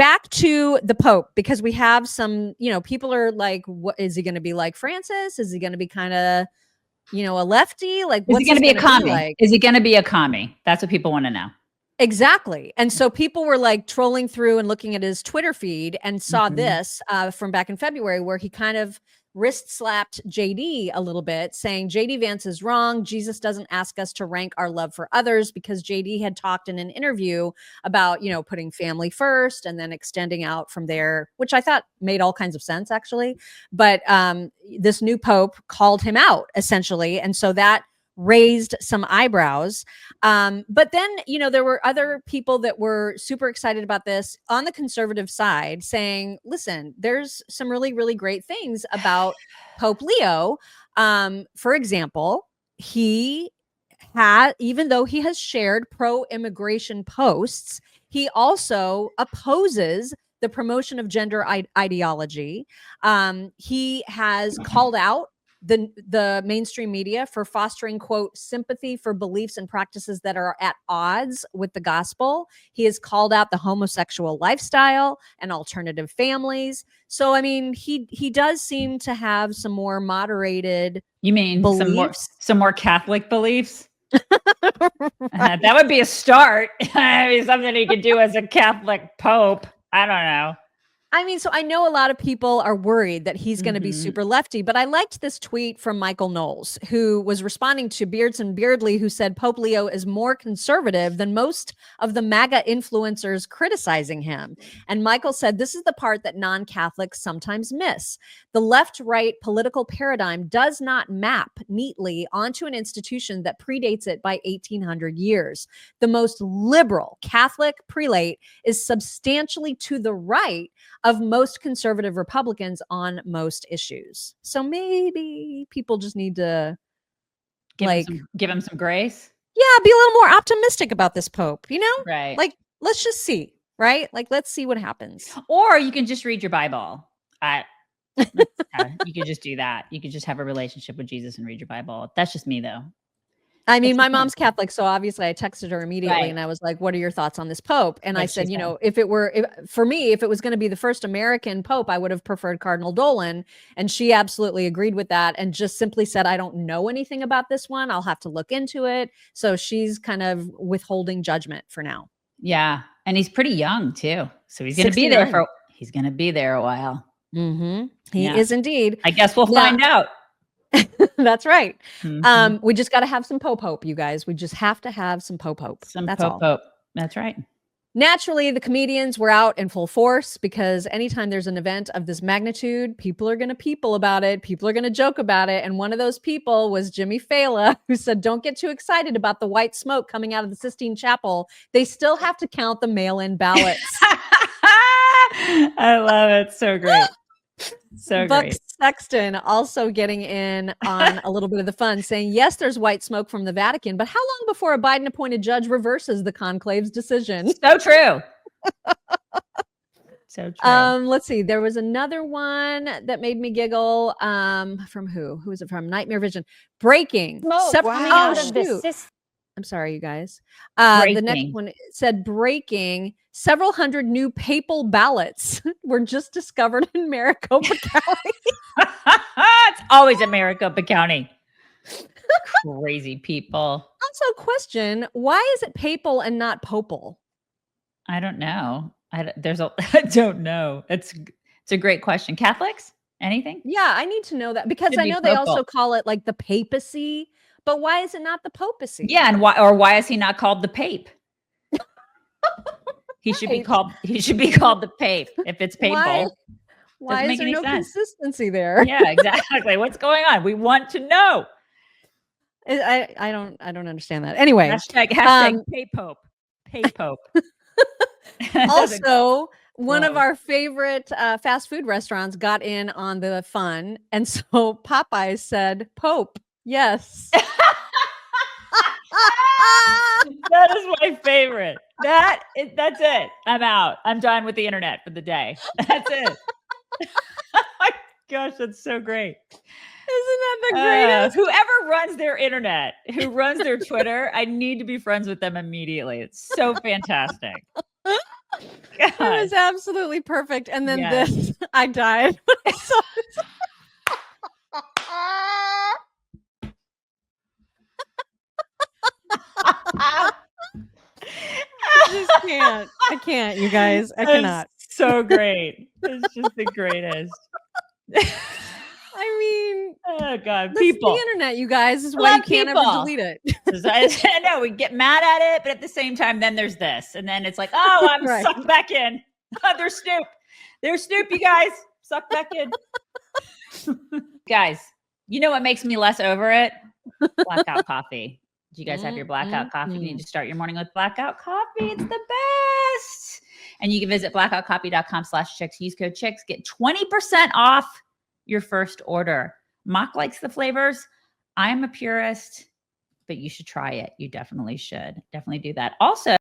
back to the Pope, because we have some, people are like, what is he going to be like Francis? Is he going to be kind of, a lefty? Like, is he going to be a commie? Like? Is he going to be a commie? That's what people want to know. Exactly. And so people were like trolling through and looking at his Twitter feed and saw this from back in February, where he kind of wrist slapped JD a little bit, saying JD Vance is wrong. Jesus doesn't ask us to rank our love for others, because JD had talked in an interview about, putting family first and then extending out from there, which I thought made all kinds of sense, actually. But this new Pope called him out, essentially. And so that raised some eyebrows. But then, there were other people that were super excited about this on the conservative side, saying, listen, there's some really, really great things about Pope Leo. For example, even though he has shared pro-immigration posts, he also opposes the promotion of gender ideology. He has called out the mainstream media for fostering, quote, sympathy for beliefs and practices that are at odds with the gospel. He has called out the homosexual lifestyle and alternative families. So, I mean, he does seem to have some more moderated You mean beliefs. some more Catholic beliefs? Right. That would be a start. I mean, something he could do as a Catholic Pope. I don't know. I mean, so I know a lot of people are worried that he's going to be super lefty, but I liked this tweet from Michael Knowles, who was responding to Beards and Beardley, who said Pope Leo is more conservative than most of the MAGA influencers criticizing him. And Michael said, this is the part that non-Catholics sometimes miss. The left-right political paradigm does not map neatly onto an institution that predates it by 1,800 years. The most liberal Catholic prelate is substantially to the right of most conservative Republicans on most issues. So maybe people just need to give him some grace. Yeah, be a little more optimistic about this Pope, Right. Like, let's just see, right? Like, let's see what happens. Or you can just read your Bible. You could just do that. You could just have a relationship with Jesus and read your Bible. That's just me, though. I mean, my mom's Catholic, so obviously I texted her immediately, right. And I was like, what are your thoughts on this Pope? And I said, if it was going to be the first American Pope, I would have preferred Cardinal Dolan. And she absolutely agreed with that and just simply said, I don't know anything about this one. I'll have to look into it. So she's kind of withholding judgment for now. Yeah. And he's pretty young too. So he's going to be there he's going to be there a while. Mm-hmm. He is indeed. I guess we'll find out. That's right. We just got to have some Pope hope, you guys. We just have to have some Pope hope. That's all. Pope. That's right. Naturally, the comedians were out in full force, because anytime there's an event of this magnitude, people are going to people about it. People are going to joke about it. And one of those people was Jimmy Fallon, who said, don't get too excited about the white smoke coming out of the Sistine Chapel. They still have to count the mail-in ballots. I love it. So great. So Buck great. Sexton also getting in on a little bit of the fun, saying, yes, there's white smoke from the Vatican, but how long before a Biden-appointed judge reverses the conclave's decision? So true. So true. Let's see. There was another one that made me giggle. From who? Who is it from? Nightmare Vision. Breaking. I'm sorry, you guys. The next one said breaking. Several hundred new papal ballots were just discovered in Maricopa County. It's always in Maricopa County. Crazy people. Also, question: why is it papal and not popal? I don't know. I don't know. It's a great question. Catholics? Anything? Yeah, I need to know that, because I know they also call it like the papacy. But why is it not the papacy? Yeah, and why is he not called the Pape? He should be called the Pape if it's papal. Why is there no consistency there? Yeah, exactly. What's going on? We want to know. I don't understand that. Anyway, hashtag Pape-Pope. Pape-Pope. Also, one of our favorite fast food restaurants got in on the fun, and so Popeyes said, "Pope, yes." That is my favorite. That's it. I'm out. I'm done with the internet for the day. That's it. Oh my gosh, that's so great. Isn't that the greatest? Whoever runs their internet, who runs their Twitter, I need to be friends with them immediately. It's so fantastic. It was absolutely perfect. And then this, I died. I just can't. I can't, you guys. I cannot. So great. It's just the greatest. I mean, oh God, this people. Is the internet, you guys, is why you can't ever delete it. I know we get mad at it, but at the same time, then there's this, and then it's like, oh, I'm sucked back in. There's Snoop. There's Snoop, you guys. Sucked back in. Guys, you know what makes me less over it? Blackout coffee. Do you guys have your blackout coffee? You need to start your morning with blackout coffee. It's the best. And you can visit blackoutcoffee.com/chicks. Use code chicks. Get 20% off your first order. Mock likes the flavors. I'm a purist, but you should try it. You definitely should. Definitely do that. Also,